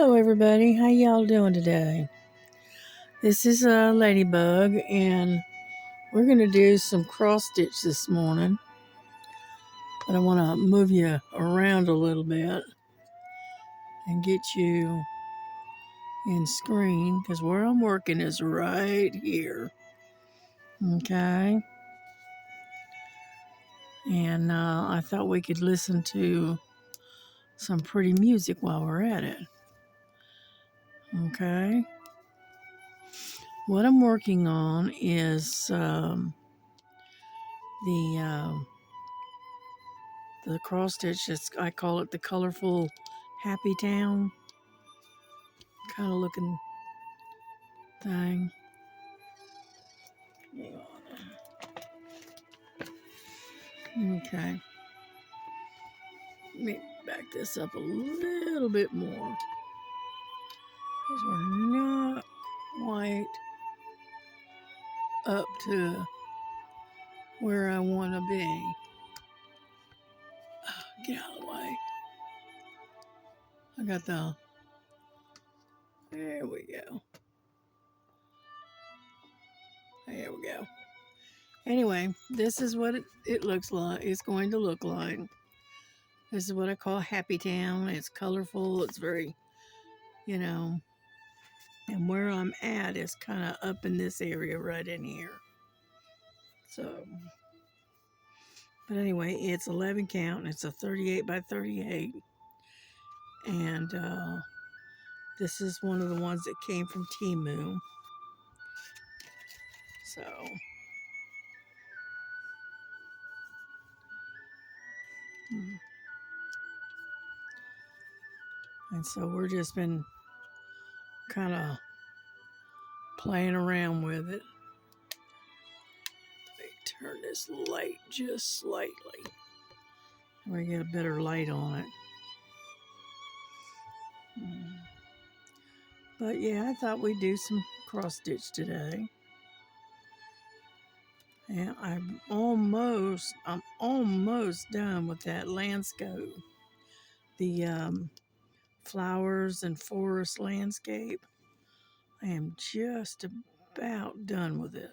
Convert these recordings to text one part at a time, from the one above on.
Hello everybody, how y'all doing today? This is Ladybug and we're going to do some cross stitch this morning. But I want to move you around a little bit and get you in screen because where I'm working is right here. Okay? And I thought we could listen to some pretty music while we're at it. Okay? What I'm working on is the cross stitch. I call it the colorful happy town kind of looking thing. Okay. Let me back this up a little bit more because we're not quite up to where I want to be. Get out of the way. I got the. There we go. There we go. Anyway, this is what it looks like. It's going to look like. This is what I call Happy Town. It's colorful. It's very, and where I'm at is kind of up in this area right in here. So, but anyway, it's 11 count. And it's a 38 by 38. And this is one of the ones that came from Temu. So, and so we're just been kind of playing around with it. Let me turn this light just slightly. We get a better light on it. But yeah, I thought we'd do some cross stitch today. And I'm almost done with that landscape. The flowers and forest landscape. I am just about done with it.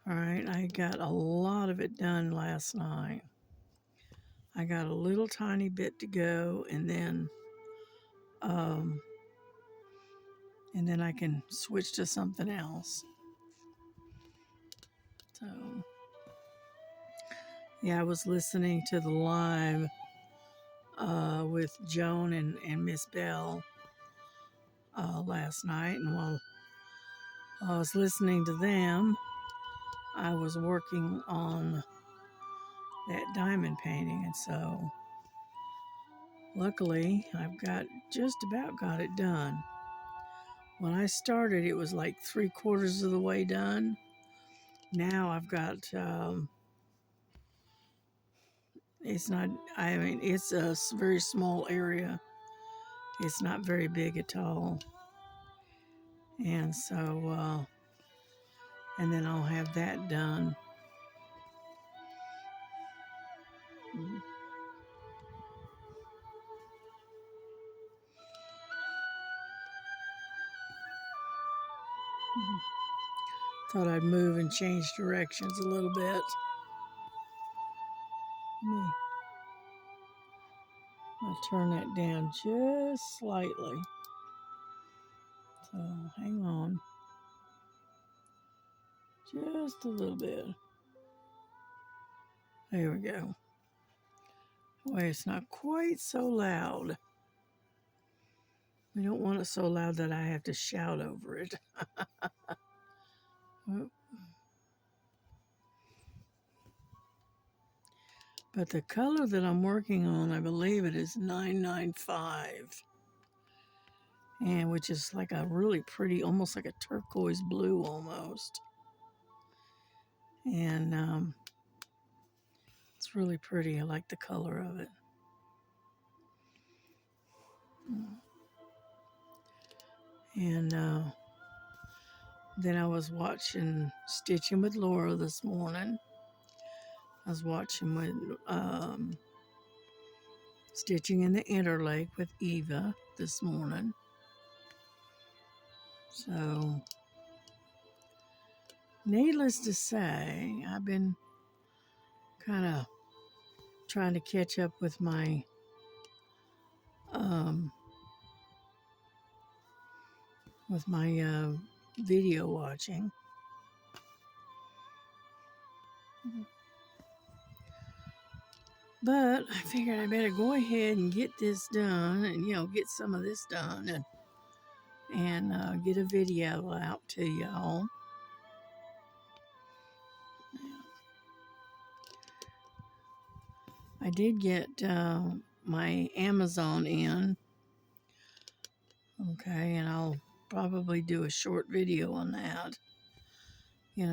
All right, I got a lot of it done last night. I got a little tiny bit to go, and then I can switch to something else. So, yeah, I was listening to the live with Joan and Miss Bell last night, and while I was listening to them, I was working on that diamond painting, and so luckily I've just about got it done. When I started, it was like 3/4 of the way done. Now I've got it's not, I mean, it's a very small area. It's not very big at all. And so, and then I'll have that done. Thought I'd move and change directions a little bit. I'll turn that down just slightly. So hang on. Just a little bit. There we go. Well, it's not quite so loud. We don't want it so loud that I have to shout over it. But the color that I'm working on, I believe it is 995. And which is like a really pretty, almost like a turquoise blue almost. And it's really pretty. I like the color of it. And then I was watching Stitching with Laura this morning. I was watching with stitching in the interlake with Eva this morning. So, needless to say, I've been kind of trying to catch up with my um, video watching. But I figured I better go ahead and get this done, and get some of this done, and get a video out to y'all. I did get my Amazon in, okay, and I'll probably do a short video on that,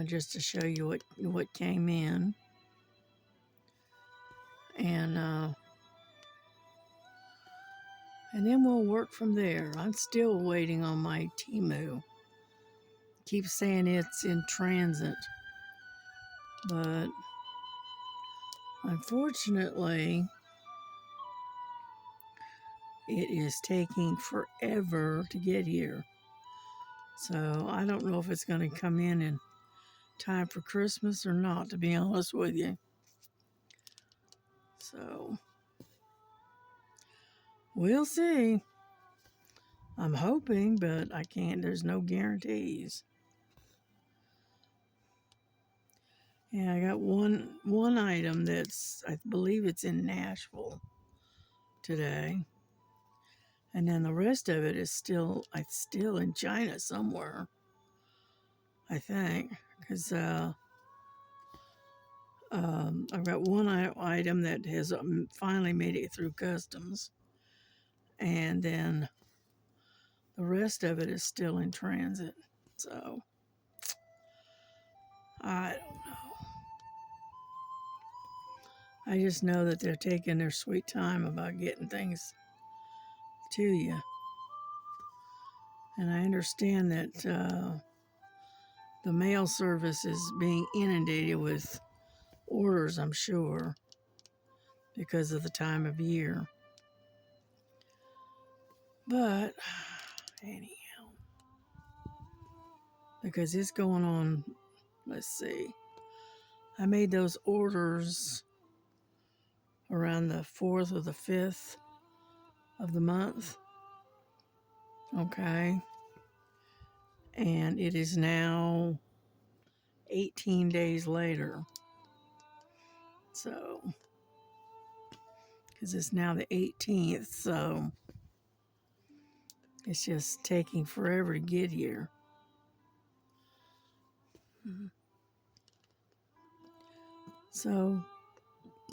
just to show you what came in, and then we'll work from there. I'm still waiting on my Temu. Keep saying it's in transit, but unfortunately, it is taking forever to get here. So I don't know if it's going to come in time for Christmas or not, to be honest with you. So we'll see. I'm hoping, but I can't. There's no guarantees. Yeah, I got one item I believe it's in Nashville today. And then the rest of it is still in China somewhere, I think, because I've got one item that has finally made it through customs, and then the rest of it is still in transit. So I don't know. I just know that they're taking their sweet time about getting things to you. And I understand that the mail service is being inundated with orders, I'm sure, because of the time of year. But anyhow, because it's going on, let's see, I made those orders around the 4th or the 5th of the month. Okay. And it is now 18 days later. So, because it's now the 18th, so it's just taking forever to get here. So,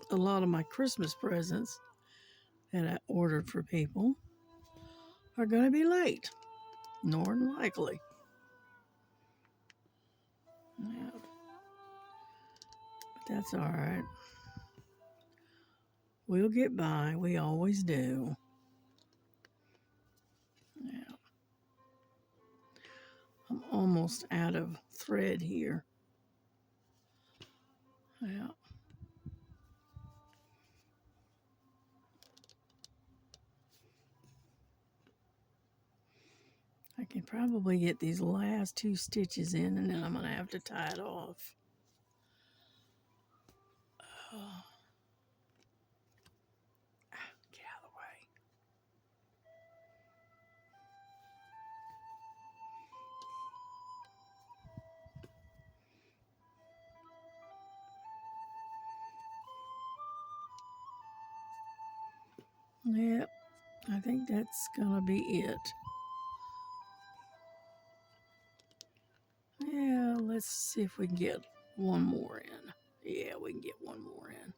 a lot of my Christmas presents that I ordered for people are going to be late, more than likely. Yeah. But that's all right. We'll get by. We always do. Yeah. I'm almost out of thread here. Yeah. I can probably get these last 2 stitches in, and then I'm going to have to tie it off. Oh. Get out of the way. Yep, I think that's going to be it. Yeah, let's see if we can get one more in. Yeah, we can get one more in.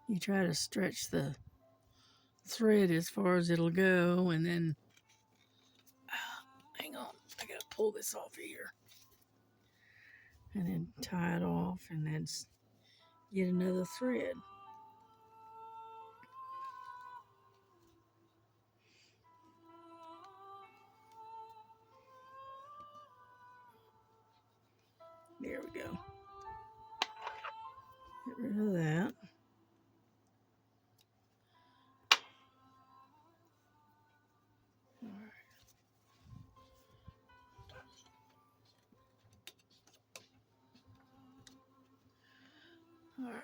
You try to stretch the thread as far as it'll go, and then hang on, I gotta pull this off here, and then tie it off, and then get another thread. There we go. rid of that. All right.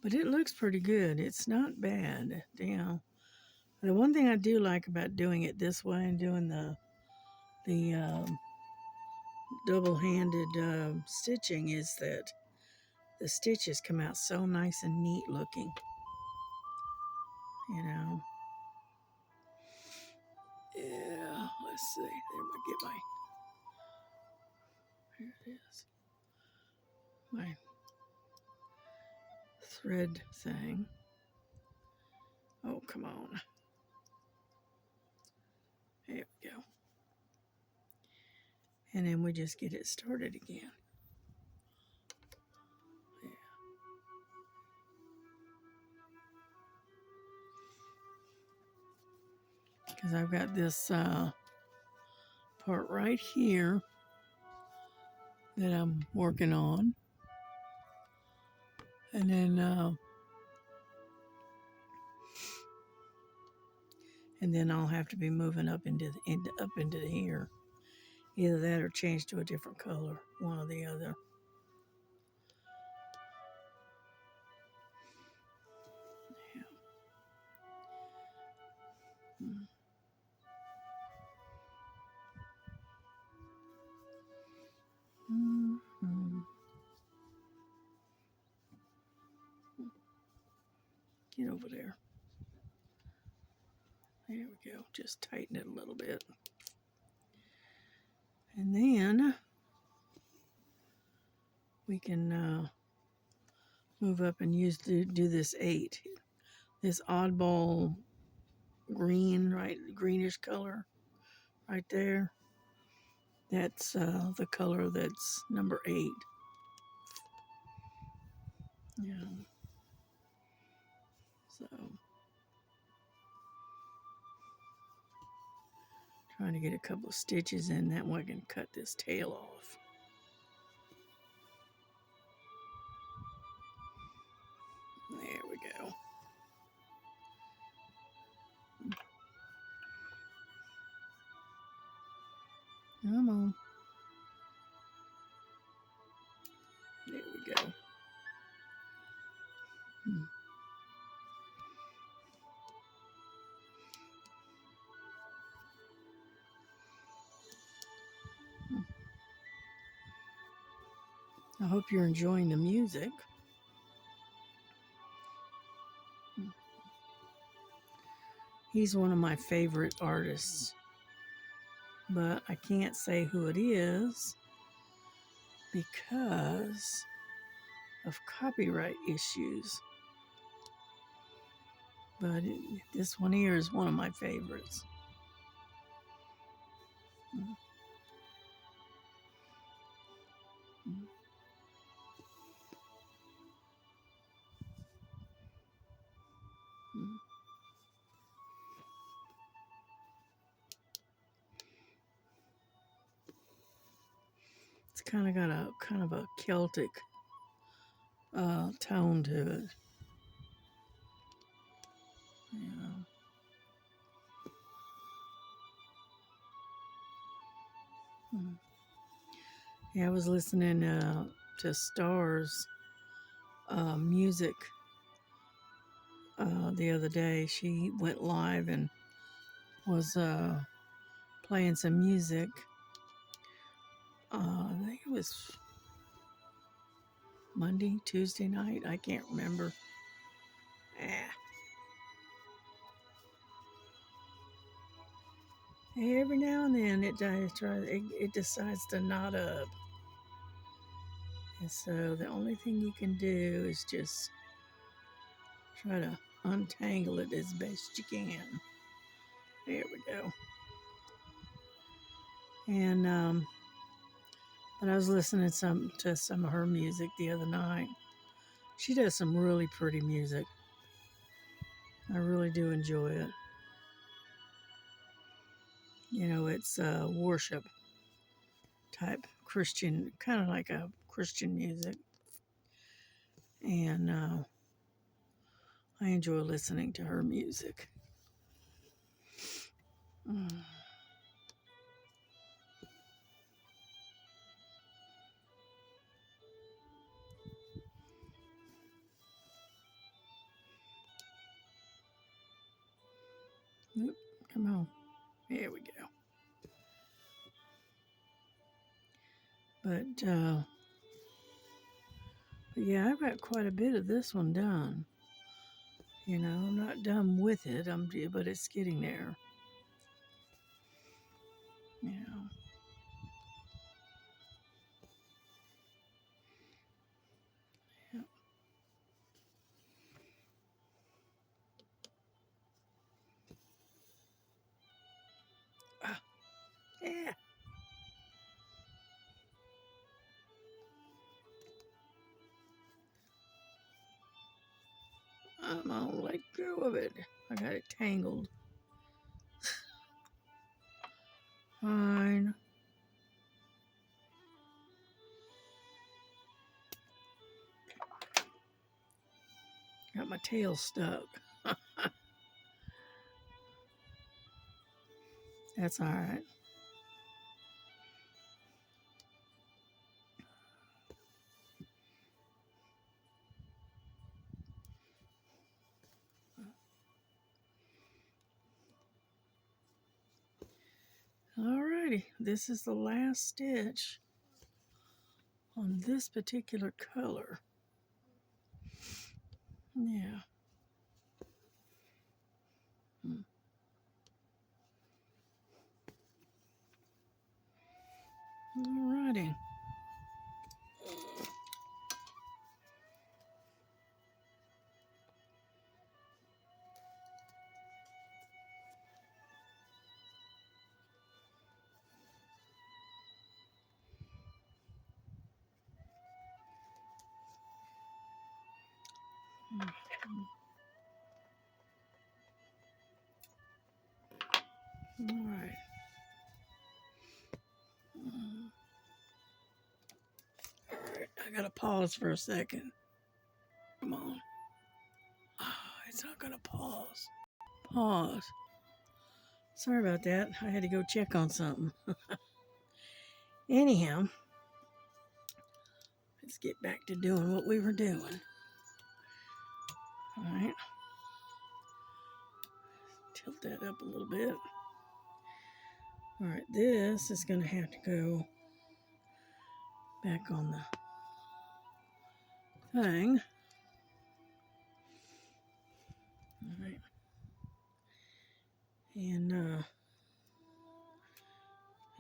But it looks pretty good. It's not bad. You know, the one thing I do like about doing it this way and doing the double-handed stitching is that the stitches come out so nice and neat looking. You know. Yeah. Let's see. Here it is. My thread thing. Oh, come on. There we go. And then we just get it started again. Yeah. Because I've got this part right here that I'm working on. And then I'll have to be moving up into here. Either that or change to a different color, one or the other. Yeah. Mm-hmm. Get over there. There we go. Just tighten it a little bit. And then we can move up and do this 8. This oddball green, right? Greenish color right there. That's the color that's number 8. Yeah. So, trying to get a couple of stitches in, that way I can cut this tail off. There we go. Come on. There we go. I hope you're enjoying the music. He's one of my favorite artists, but I can't say who it is because of copyright issues. But this one here is one of my favorites. It's kind of got a Celtic tone to it. Yeah. Yeah, I was listening to Star's music the other day. She went live and was playing some music. I think it was Monday, Tuesday night. I can't remember. Every now and then it decides to knot up. And so the only thing you can do is just try to untangle it as best you can. There we go. And but I was listening to some of her music the other night. She does some really pretty music. I really do enjoy it. You know, it's worship type Christian, kind of like a Christian music, and I enjoy listening to her music. Mm. Oop, come on. There we go. But yeah, I've got quite a bit of this one done. You know, I'm not done with it, but it's getting there. Yeah. Yeah. Ah, yeah. I'm gonna let go of it. I got it tangled. Fine. Got my tail stuck. That's all right. Alrighty, this is the last stitch on this particular color. Yeah. Alrighty. Alright. Alright, I gotta pause for a second. Come on. Oh, it's not gonna pause. Pause. Sorry about that. I had to go check on something. Anyhow, let's get back to doing what we were doing. Alright. Tilt that up a little bit. Alright, this is going to have to go back on the thing. Alright. And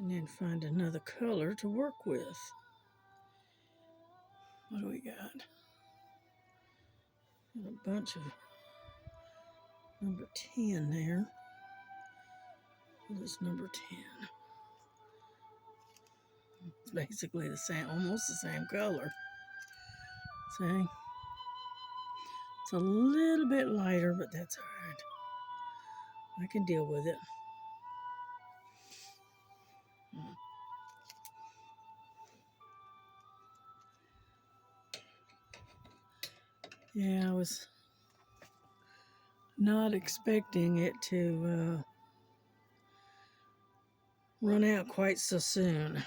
then find another color to work with. What do we got? Got a bunch of number 10 there. What is number 10? It's basically the same, almost the same color. See? It's a little bit lighter, but that's all right. I can deal with it. Yeah, I was not expecting it to run out quite so soon.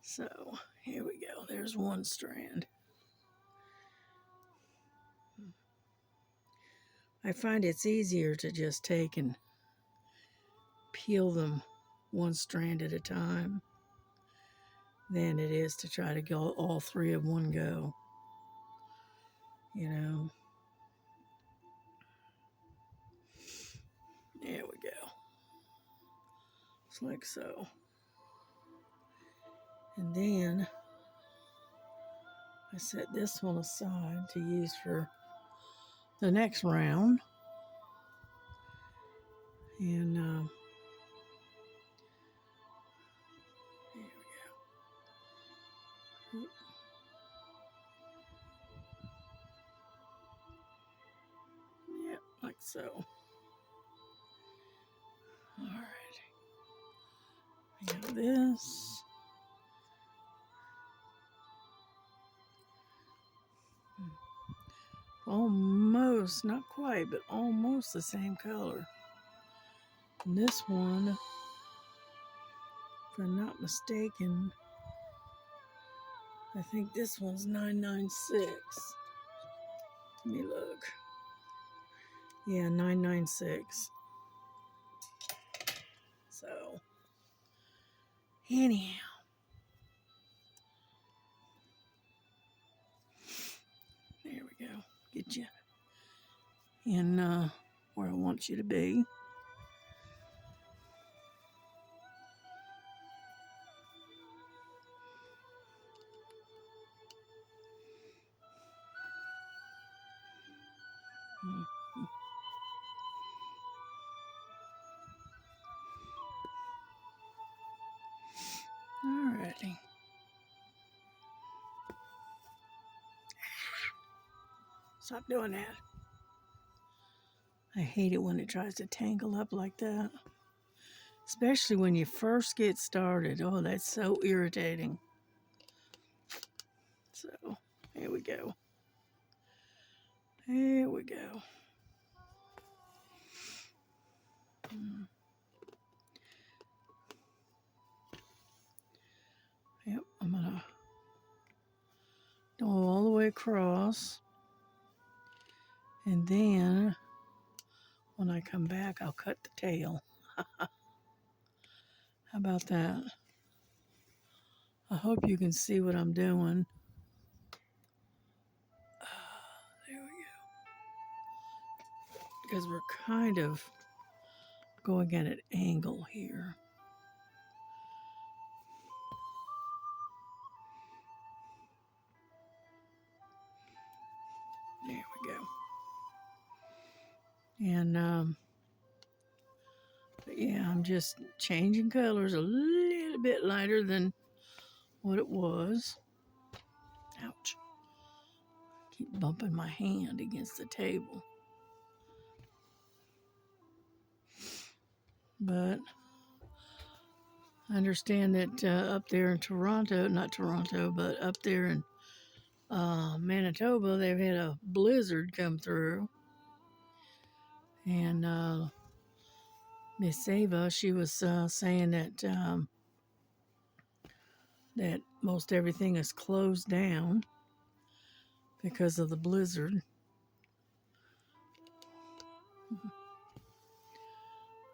So here we go. There's one strand. I find it's easier to just take and peel them one strand at a time than it is to try to go all three of one go. You know. There we go. It's like so. And then I set this one aside to use for the next round. And there we go. Yep, like so. All right. I got this. almost, not quite, but almost the same color. And this one, if I'm not mistaken, I think this one's 996. Let me look. Yeah, 996. So, anyhow, there we go. Get you in where I want you to be. Alrighty. Stop doing that. I hate it when it tries to tangle up like that. Especially when you first get started. Oh, that's so irritating. So, here we go. Here we go. Yep, I'm gonna go all the way across. And then when I come back, I'll cut the tail. How about that? I hope you can see what I'm doing. There we go. Because we're kind of going at an angle here. There we go. And yeah, I'm just changing colors a little bit lighter than what it was. Ouch. Keep bumping my hand against the table. But I understand that up there in Toronto, not Toronto, but up there in Manitoba, they've had a blizzard come through. And Miss Ava, she was saying that most everything is closed down because of the blizzard,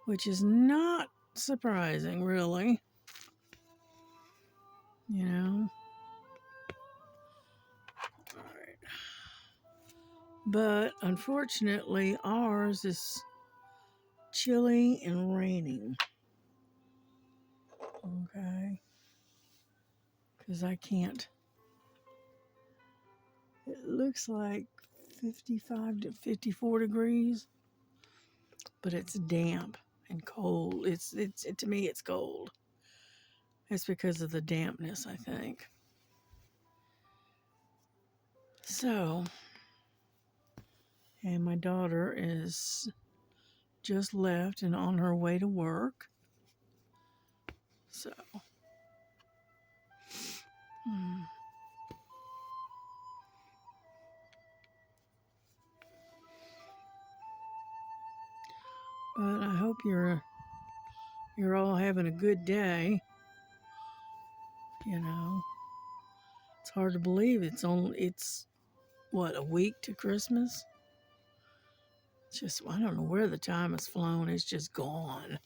which is not surprising, really. You know. All right. But unfortunately, ours is chilly and raining. Okay. Because I can't. It looks like 55 to 54 degrees, but it's damp and cold. It's to me it's cold. It's because of the dampness, I think. So, and my daughter is just left and on her way to work. So, but I hope you're all having a good day. You know, it's hard to believe it's what, a week to Christmas. It's just, I don't know where the time has flown. It's just gone.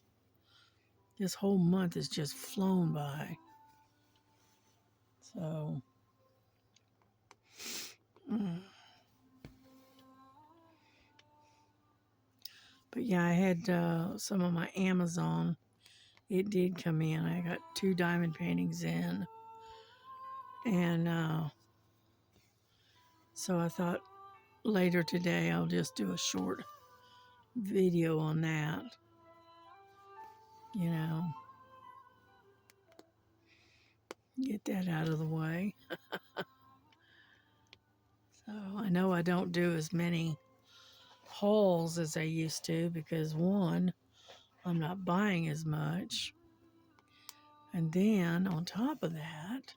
This whole month has just flown by. So, but yeah, I had some of my Amazon. It did come in. I got 2 diamond paintings in. And so I thought later today I'll just do a short video on that. You know, get that out of the way. So I know I don't do as many hauls as I used to because one, I'm not buying as much. And then on top of that,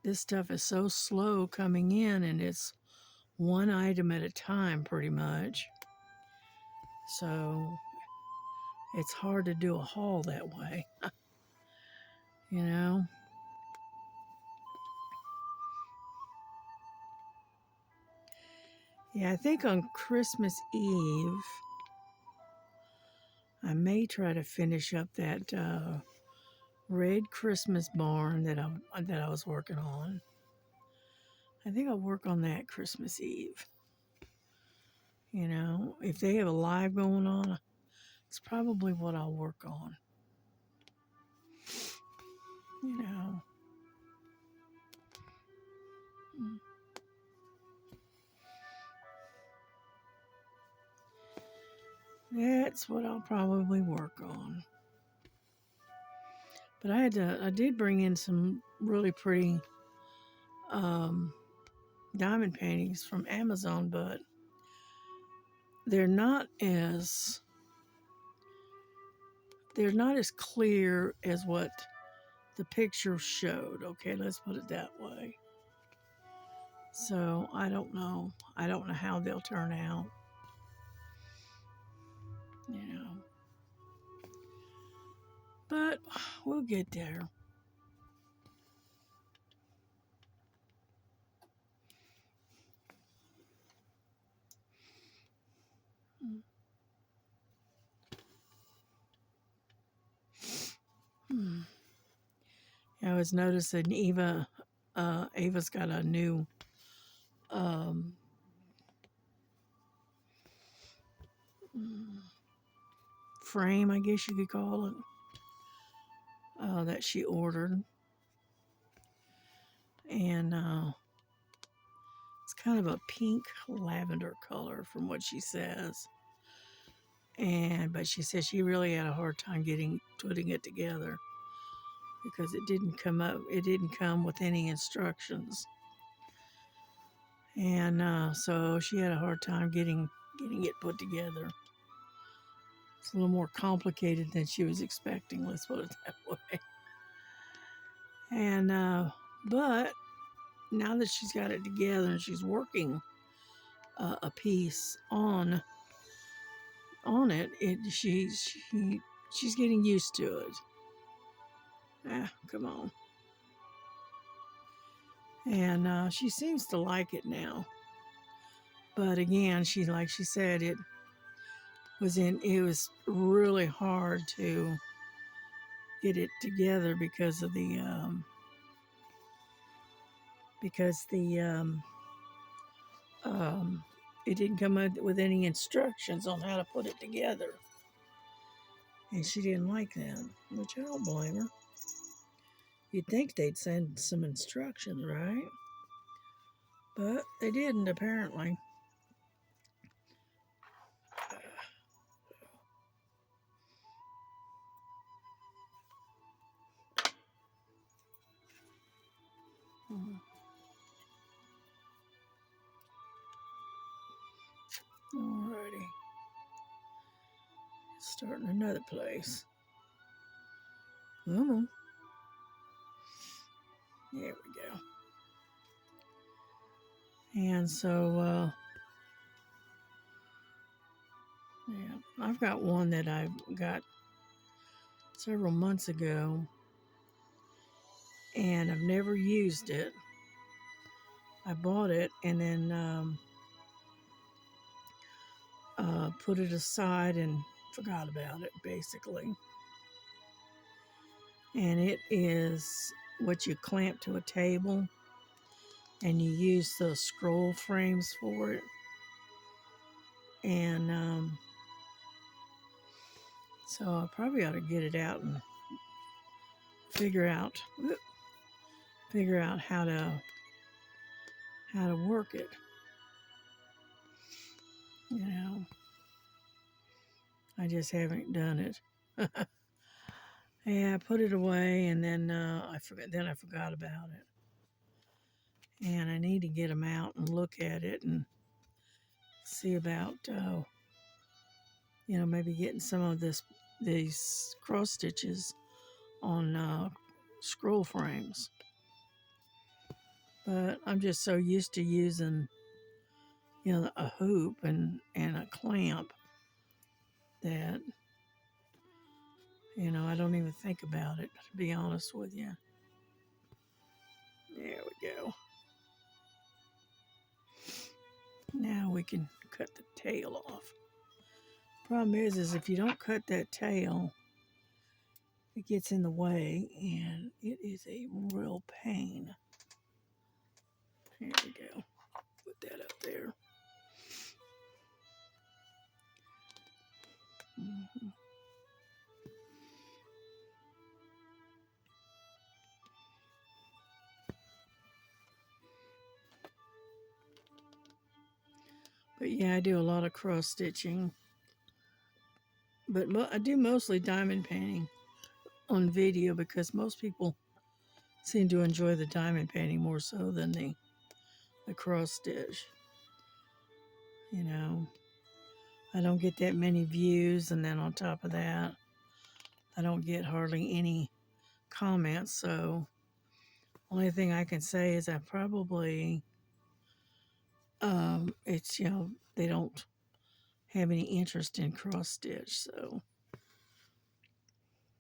this stuff is so slow coming in and it's one item at a time pretty much. So it's hard to do a haul that way, you know? Yeah, I think on Christmas Eve, I may try to finish up that red Christmas barn that I was working on. I think I'll work on that Christmas Eve. You know, if they have a live going on, it's probably what I'll work on. You know. That's what I'll probably work on. But I did bring in some really pretty diamond paintings from Amazon, but they're not as clear as what the picture showed. Okay, let's put it that way. So I don't know. I don't know how they'll turn out. You know. But we'll get there. Hmm. I was noticing Ava's got a new um, frame, I guess you could call it, that she ordered. And it's kind of a pink lavender color from what she says. But she said she really had a hard time putting it together because it didn't come with any instructions. And so she had a hard time getting it put together. It's a little more complicated than she was expecting, let's put it that way. And but now that she's got it together and she's working a piece on it, she's getting used to it. Come on. And she seems to like it now. But again, like she said, it was really hard to get it together because it didn't come up with any instructions on how to put it together. And she didn't like them, which I don't blame her. You'd think they'd send some instructions, right? But they didn't, apparently. Alrighty. Starting another place. Come on. There we go. And so, yeah, I've got one that I got several months ago, and I've never used it. I bought it and then put it aside and forgot about it, basically. And it is what you clamp to a table, and you use those scroll frames for it. And so I probably ought to get it out and figure out how to work it. You know, I just haven't done it. Yeah, I put it away, and then I forgot about it. And I need to get them out and look at it and see about maybe getting some of these cross stitches on scroll frames. But I'm just so used to using a hoop and a clamp that, I don't even think about it, to be honest with you. There we go. Now we can cut the tail off. Problem is if you don't cut that tail, it gets in the way and it is a real pain. Here we go. Put that up there. Mhm. But yeah, I do a lot of cross stitching. But I do mostly diamond painting on video because most people seem to enjoy the diamond painting more so than the cross stitch. I don't get that many views, and then on top of that, I don't get hardly any comments. So only thing I can say is I probably it's they don't have any interest in cross stitch. So,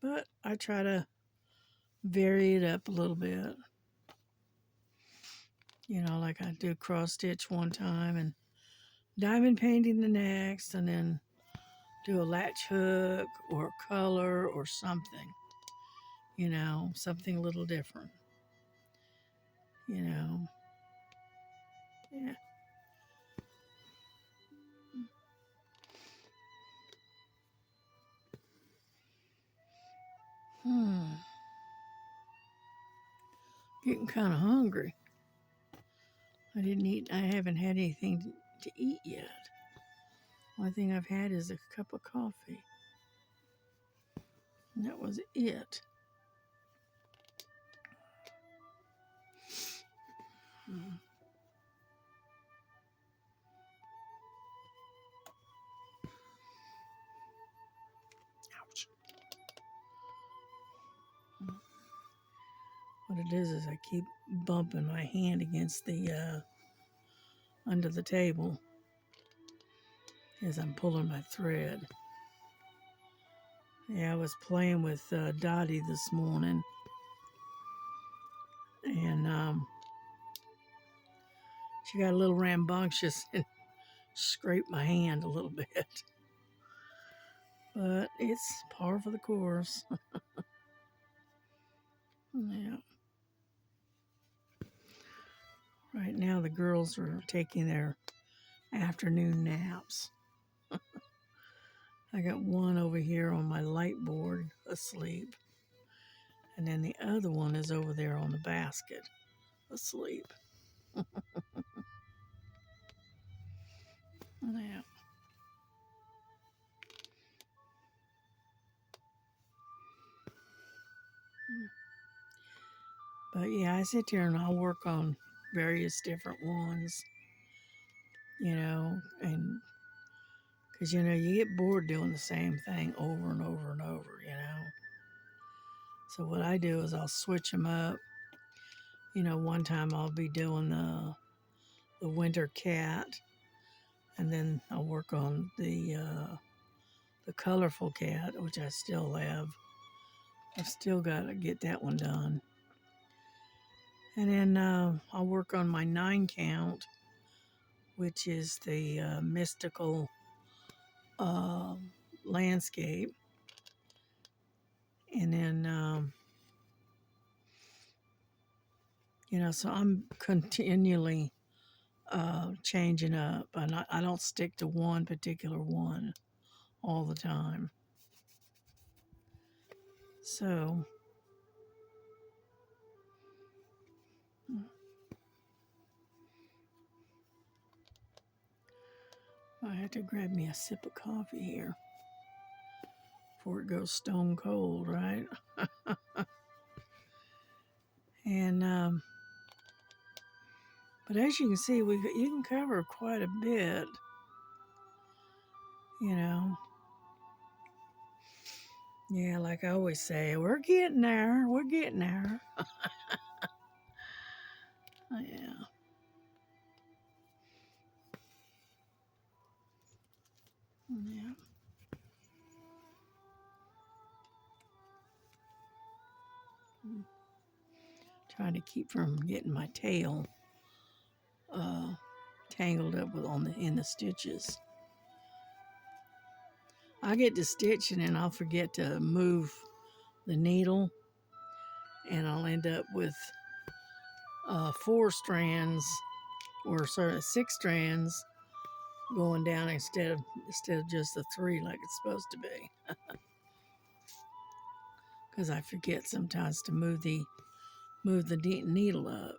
but I try to vary it up a little bit. Like I do cross stitch one time and diamond painting the next, and then do a latch hook or color or something. Something a little different. Yeah. Getting kind of hungry. I haven't had anything to eat yet. Only thing I've had is a cup of coffee. And that was it. Ouch. What it is I keep bumping my hand against the under the table as I'm pulling my thread. Yeah, I was playing with Dottie this morning, and she got a little rambunctious and scraped my hand a little bit. But it's par for the course. Yeah. Right now the girls are taking their afternoon naps. I got one over here on my light board asleep, and then the other one is over there on the basket asleep. Yeah. But yeah, I sit here and I'll work on various different ones, and because you get bored doing the same thing over and over and over. So what I do is I'll switch them up. One time I'll be doing the winter cat, and then I'll work on the colorful cat, which I still have. I've still got to get that one done. And then I'll work on my 9 count, which is the mystical landscape. And then, so I'm continually changing up. And I don't stick to one particular one all the time. So, I have to grab me a sip of coffee here before it goes stone cold, right? And but as you can see, you can cover quite a bit. Yeah, like I always say, we're getting there. We're getting there. Yeah. Trying to keep from getting my tail tangled up in the stitches. I get to stitching and I'll forget to move the needle, and I'll end up with 4 strands or sort of 6 strands going down instead of just the 3 like it's supposed to be. Because I forget sometimes to move the needle up.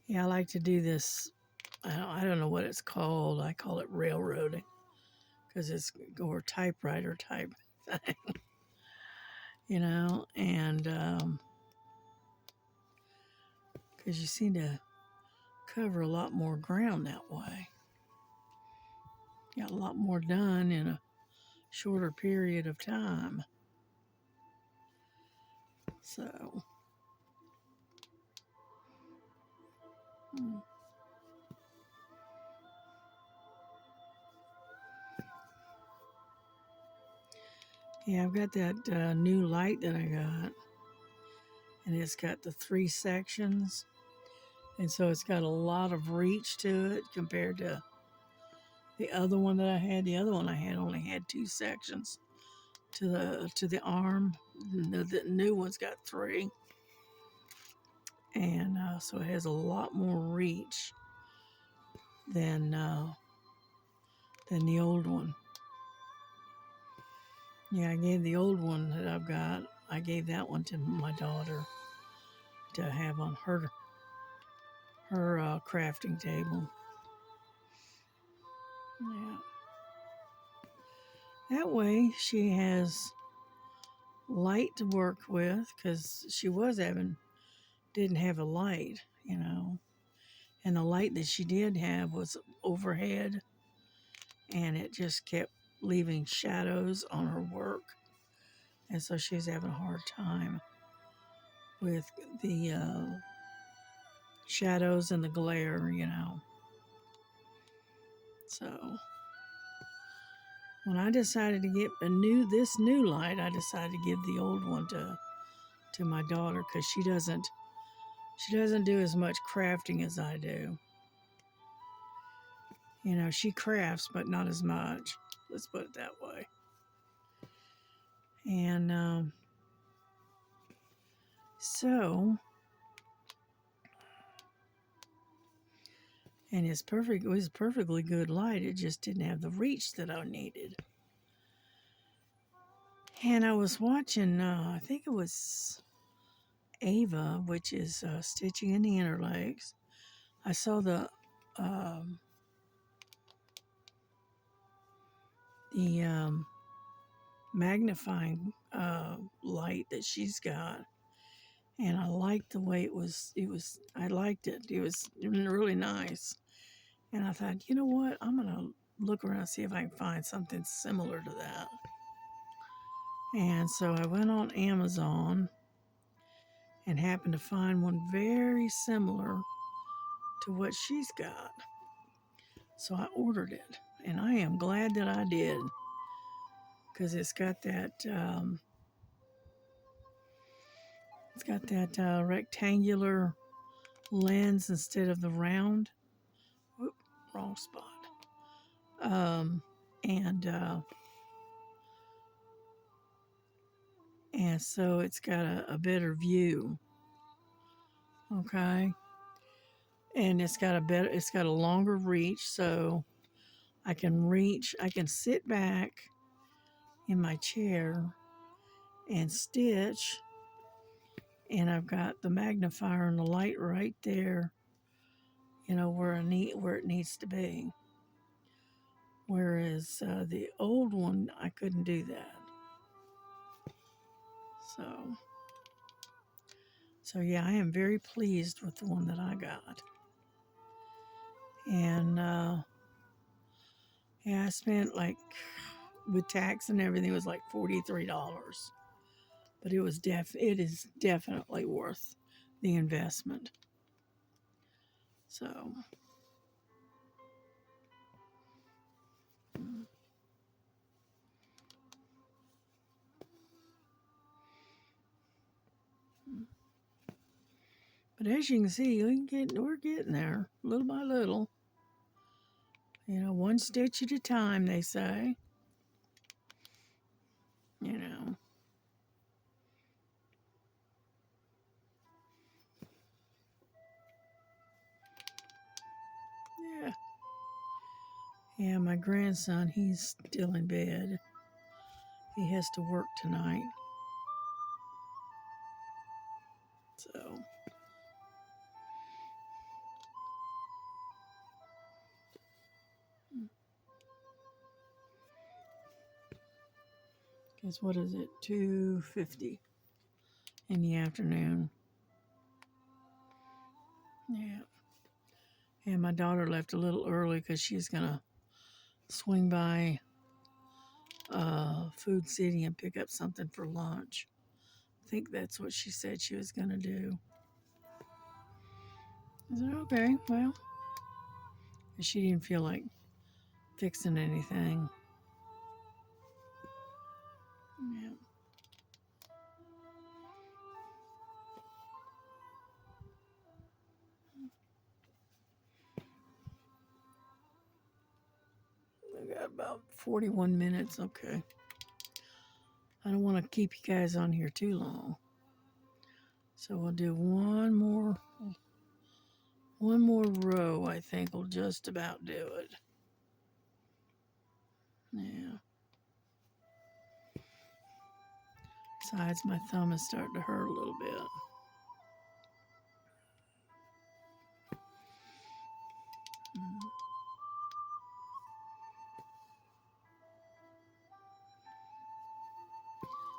Yeah, I like to do this. I don't know what it's called. I call it railroading because it's or typewriter type thing, and because you seem to cover a lot more ground that way. Got a lot more done in a shorter period of time. So, yeah, I've got that new light that I got, and it's got the 3 sections, and so it's got a lot of reach to it compared to the other one that I had. The other one I had only had 2 sections to the arm. The new one's got 3, and so it has a lot more reach than the old one. Yeah, I gave the old one that I've got. I gave that one to my daughter to have on her crafting table. Yeah. That way she has light to work with because she didn't have a light, and the light that she did have was overhead, and it just kept leaving shadows on her work, and so she was having a hard time with the shadows and the glare. So when I decided to get this new light, I decided to give the old one to my daughter because she doesn't do as much crafting as I do. She crafts, but not as much. Let's put it that way. And so, and it was perfectly good light. It just didn't have the reach that I needed. And I was watching, I think it was Ava, which is Stitching in the Interlegs. I saw the magnifying light that she's got, and I liked the way it was. I liked it. It was really nice. And I thought, you know what? I'm gonna look around and see if I can find something similar to that. And so I went on Amazon and happened to find one very similar to what she's got. So I ordered it, and I am glad that I did because it's got that rectangular lens instead of the round. Whoop, wrong spot. And so it's got a better view. Okay. And it's got a longer reach, so I can sit back in my chair and stitch, and I've got the magnifier and the light right there, where it needs to be. Whereas the old one, I couldn't do that. So yeah, I am very pleased with the one that I got. And yeah, I spent with tax and everything, it was like $43. But it is definitely worth the investment. So But as you can see, we're getting there little by little. You know, one stitch at a time, they say. You know. Yeah. Yeah, my grandson, he's still in bed. He has to work tonight. So. Guess what is it? 2:50 in the afternoon. Yeah. And my daughter left a little early because she's going to swing by Food City and pick up something for lunch. I think that's what she said she was going to do. I said, okay, well, she didn't feel like fixing anything. Yeah. We got about 41 minutes. Okay. I don't want to keep you guys on here too long. So we'll do one more row. I think will just about do it. Yeah. Besides, my thumb is starting to hurt a little bit.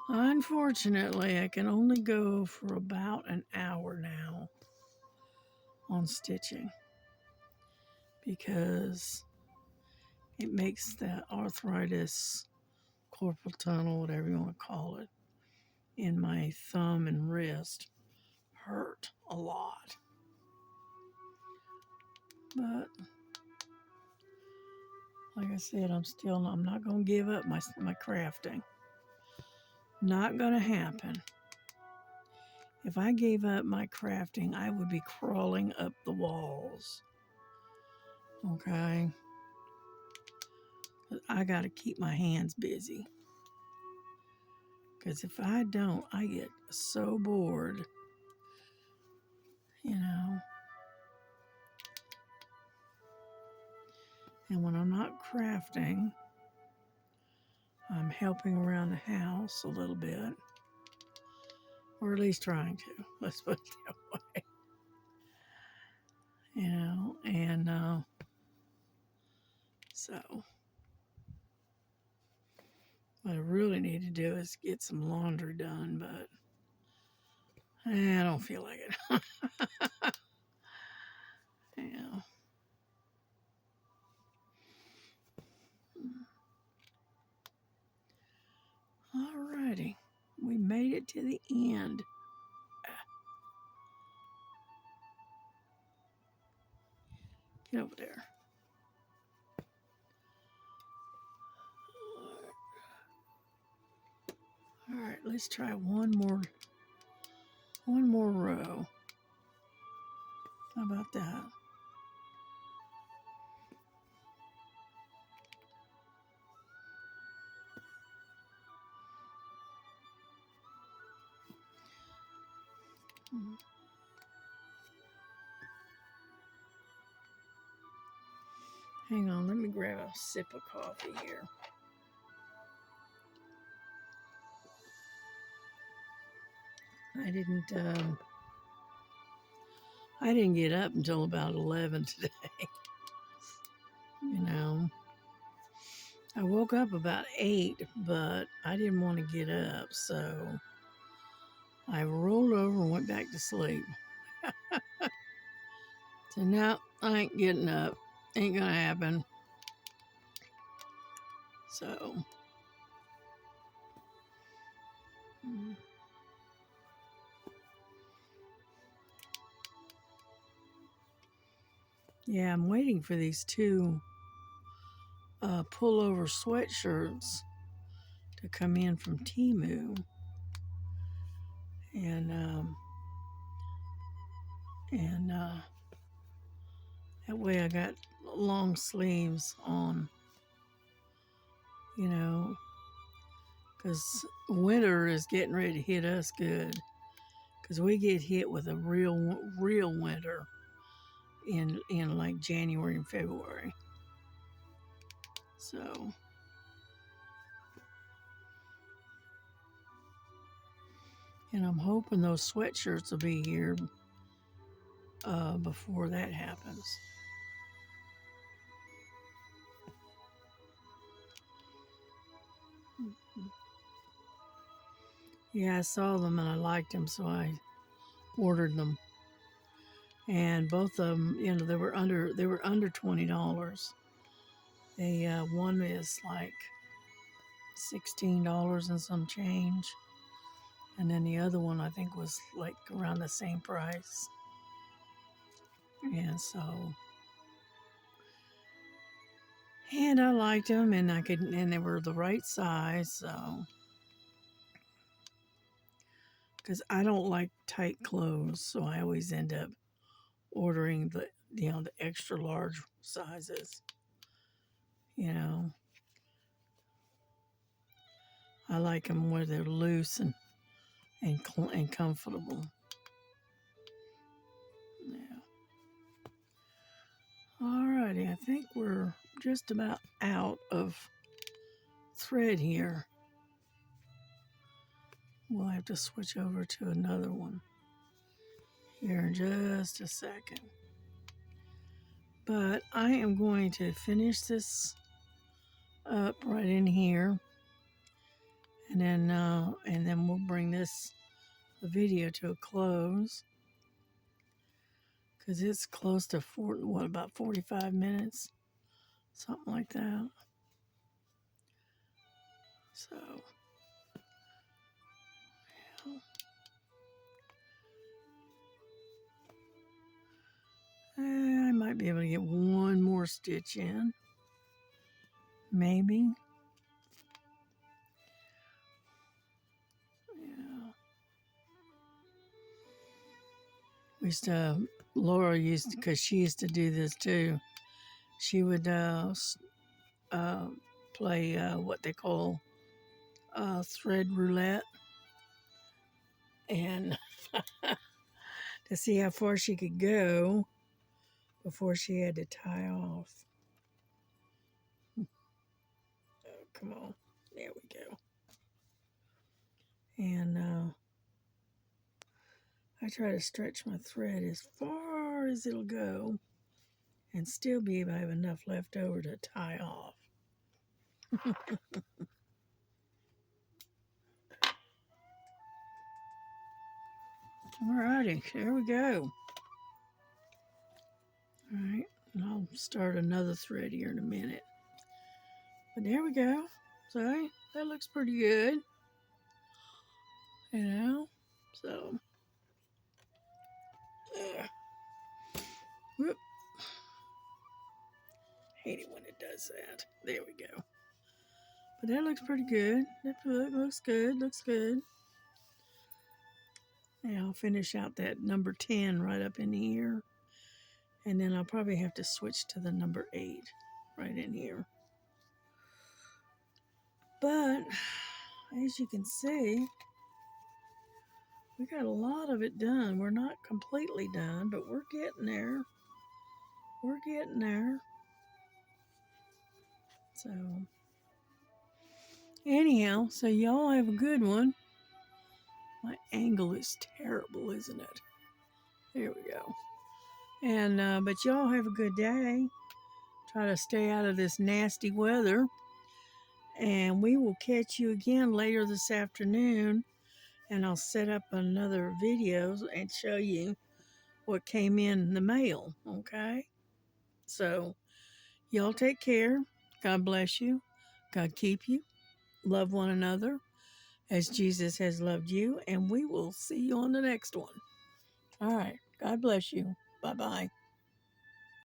Unfortunately, I can only go for about an hour now on stitching because it makes the arthritis, carpal tunnel, whatever you want to call it, in my thumb and wrist hurt a lot. But like I said, I'm not going to give up my crafting. Not going to happen. If I gave up my crafting, I would be crawling up the walls. Okay? I got to keep my hands busy. Because if I don't, I get so bored. You know? And when I'm not crafting, I'm helping around the house a little bit. Or at least trying to. Let's put it that way. You know? And so what I really need to do is get some laundry done, but I don't feel like it. Yeah. Alrighty. We made it to the end. Get over there. Alright, let's try one more row. How about that? Hang on, let me grab a sip of coffee here. I didn't get up until about 11 today. You know, I woke up about 8, but I didn't want to get up, so I rolled over and went back to sleep. So now I ain't getting up. Ain't gonna happen. So, yeah, I'm waiting for these two pullover sweatshirts to come in from Temu. And And that way I got long sleeves on, you know, because winter is getting ready to hit us good. Because we get hit with a real winter in like January and February. So, and I'm hoping those sweatshirts will be here before that happens. Yeah, I saw them and I liked them, so I ordered them. And both of them, you know, they were under $20. They one is like $16 and some change, and then the other one I think was like around the same price. And so, and I liked them, and and they were the right size. So, because I don't like tight clothes, so I always end up ordering the the extra large sizes. You know, I like them where they're loose and comfortable. Yeah. Alrighty, I think we're just about out of thread here. We'll have to switch over to another one here in just a second. But I am going to finish this up right in here, and then we'll bring the video to a close because it's close to about 45 minutes, something like that. So. Yeah. I might be able to get one more stitch in. Maybe. Yeah. Laura because she used to do this too. She would play what they call thread roulette, and to see how far she could go before she had to tie off. Oh, come on. There we go. And I try to stretch my thread as far as it'll go and still be able to have enough left over to tie off. Alrighty, there we go. Alright, and I'll start another thread here in a minute. But there we go. So that looks pretty good. You know? So whoop. Hate it when it does that. There we go. But that looks pretty good. That looks good. Looks good. And I'll finish out that number 10 right up in here. And then I'll probably have to switch to the number 8 right in here. But as you can see, we got a lot of it done. We're not completely done, but we're getting there. We're getting there. So, anyhow, so y'all have a good one. My angle is terrible, isn't it? There we go. And, but y'all have a good day. Try to stay out of this nasty weather. And we will catch you again later this afternoon. And I'll set up another video and show you what came in the mail. Okay? So, y'all take care. God bless you. God keep you. Love one another as Jesus has loved you. And we will see you on the next one. All right. God bless you. Bye-bye.